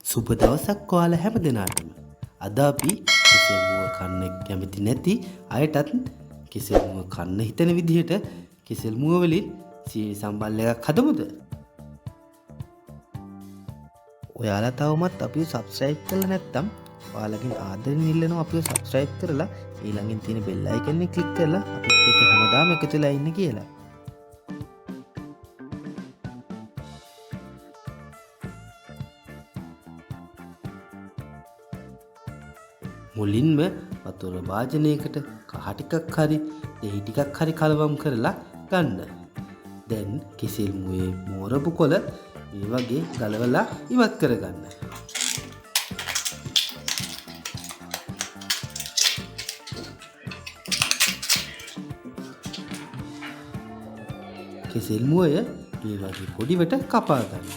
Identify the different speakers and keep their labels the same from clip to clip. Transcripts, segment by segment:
Speaker 1: සුබ දවසක් ඔයාලා හැම දිනාටම. අද අපි කෙසෙල් මුව කන්න කැමති නැති අයටත් කෙසෙල් මුව කන්න හිතන විදිහට කෙසෙල් මුව වලින් සීනි සම්බල් එකක් හදමුද? ඔයාලා තවමත් අපිව subscribe කරලා නැත්නම් ඔයාලගෙන් ආදරෙන් ඉල්ලනවා අපිව subscribe කරලා ඊළඟින් තියෙන bell icon එක click කරලා අපිත් එක්ක හැමදාම එකතු වෙලා ඉන්න කියලා. මුලින්ම වතුර භාජනයකට කහ ටිකක් හරි දෙහි ටිකක් හරි කලවම් කරලා ගන්න. දැන් කෙසෙල් මුවේ මෝරපු කොළ මේ වගේ ගලවලා ඉවත් කරගන්න. කෙසෙල් මුවය මේ වගේ පොඩිවට කපා ගන්න.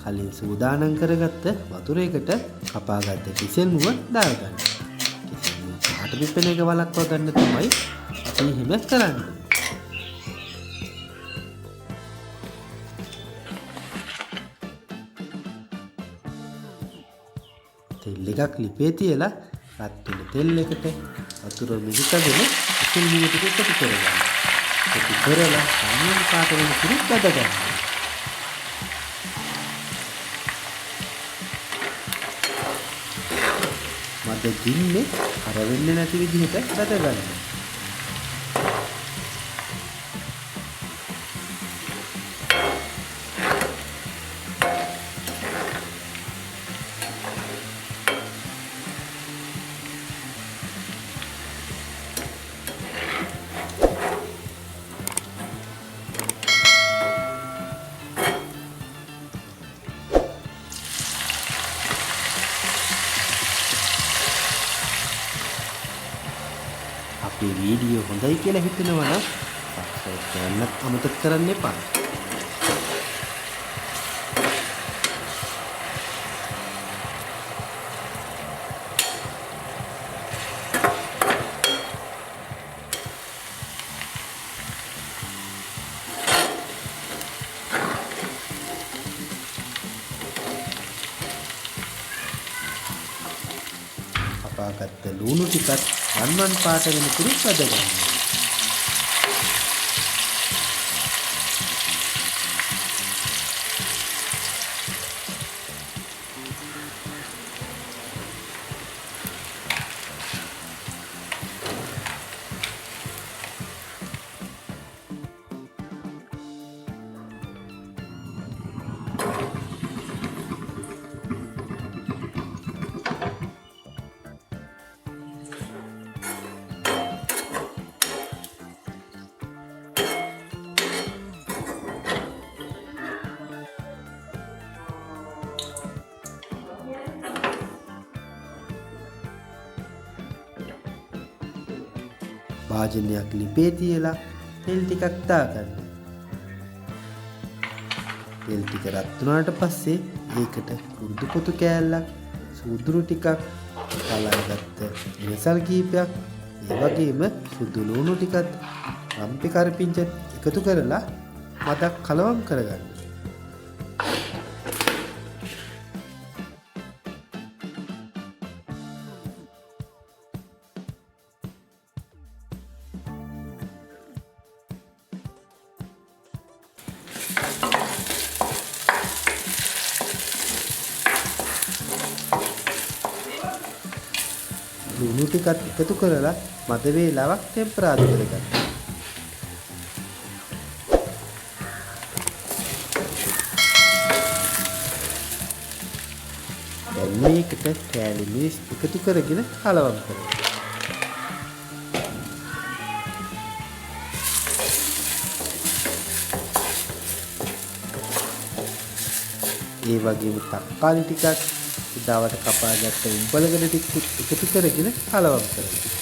Speaker 1: කලින් සූදානම් කරගත්ත වතුරයකට කපාගත්ත කෙසෙල් මුව දාගන්න. කෙසෙල් මුව පාට පිපෙන එක වළක්වා ගන්න තමයි අපි එහෙම කරන්නේ. තෙල් එකක් ලිපේ තියලා රත් වෙන තෙල් එකට වතුර මිදිකගෙන කෙසෙල් මුව ටික එකතු කරගන්න. එකතු කරලා සම්මුල පාට වෙන තුරු බද ගන්න. මද දින්නේ අර වෙන්නේ නැති විදිහට බද ගන්න. අපේ වීඩියෝ හොඳයි කියලා හිතෙනවා නම් subscribe කරන්න අමතක කරන්න එපා. කපාගත්ත ලුණු ටිකත් වන්වන් පාට වෙන තුරු බද ගන්න. භාජනයක් ලිපේ තියලා තෙල් ටිකක් දාගන්න. තෙල් ටික රත් වුණාට පස්සේ ඒකට කුරුදු පොතු කෑල්ලක්, සූදුරු ටිකක්, කලයගත්ත ඉරසල් කීපයක්, ඒ වගේම සුදු ලුණු ටිකත්, රම්පි කරපිංච එකතු කරලා මදක් කලවම් කරගන්න. ලුණු ටිකත් එකතු කරලා මද වේලාවක් ටෙම්පරාදු කරගන්න. දැන් මේකට කෑලි මිරිස් එකතු කරගෙන කලවම් කරගන්න. ඒ වගේම තක්කාලි ටිකක් ඉදාවට කපාගත්ත උඹලගඩ ටිකක් එකතු කරගෙන කලවම් කරගන්න.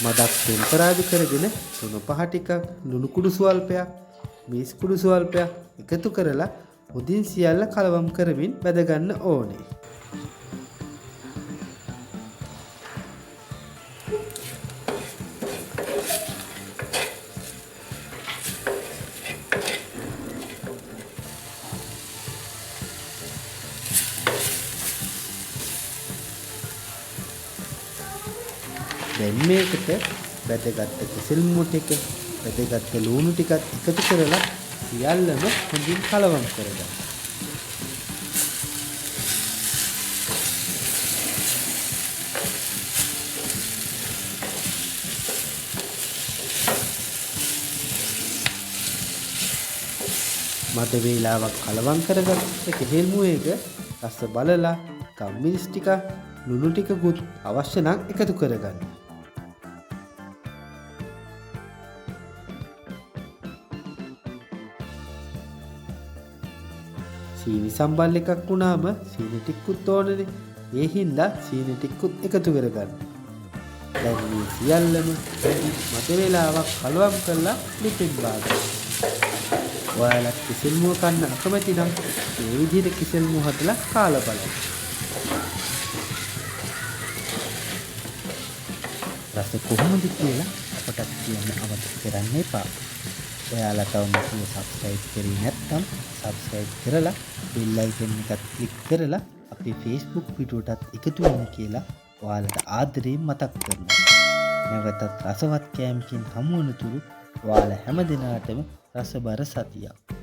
Speaker 1: මදක් ටෙම්පරාදු කරගෙන තුන පහ ටිකක් ලුණු කුඩු ස්වල්පයක් මිරිස් කුඩු ස්වල්පයක් එකතු කරලා හොඳින් සියල්ල කලවම් කරමින් බැද ගන්න ඕනේ. දැන් මේකට බැදගත්ත කෙසෙල් මුව ටික බැදගත්ත ලුණු ටිකත් එකතු කරලා සියල්ලම හොඳින් කලවම් කරගන්න. මද වේලාවක් කලවම් කරගත්ත කෙහෙල් මුවේක රස බලලා කම්මිරිස් ටික ලුණු ටිකකුත් අවශ්‍ය නම් එකතු කරගන්න. සීනි සම්බල් එකක් වුණාම සීනි ටිකකුත් ඕනනේ. ඒ හින්දා සීනි ටිකකුත් එකතු කරගන්න. දැන් මේ සියල්ලම මද වේලාවක් කලවම් කරලා ලිපින් බාගන්න. ඔයාලා කිසිල් මුව කන්න අකමැති නම් මේ විදිහට කිසිල් මුව හදලා කාලා බලන්න. රස කොහොමද කියලා අපට කියන්න අමතක කරන්න එපා. ඔයාලා තවම සබ්ස්ක්‍රයිබ් කරේ නැත්නම් සබ්ස්ක්‍රයිබ් කරලා බෙල් අයිකන් එකත් ක්ලික් කරලා අපේ Facebook වීඩියෝටත් එකතු වෙන්න කියලා ඔයාලට ආදරයෙන් මතක් කරනවා. නැවතත් රසවත් කෑමකින් හමු වන තුරු ඔයාලා හැම දිනාටම රසබර සතියක්.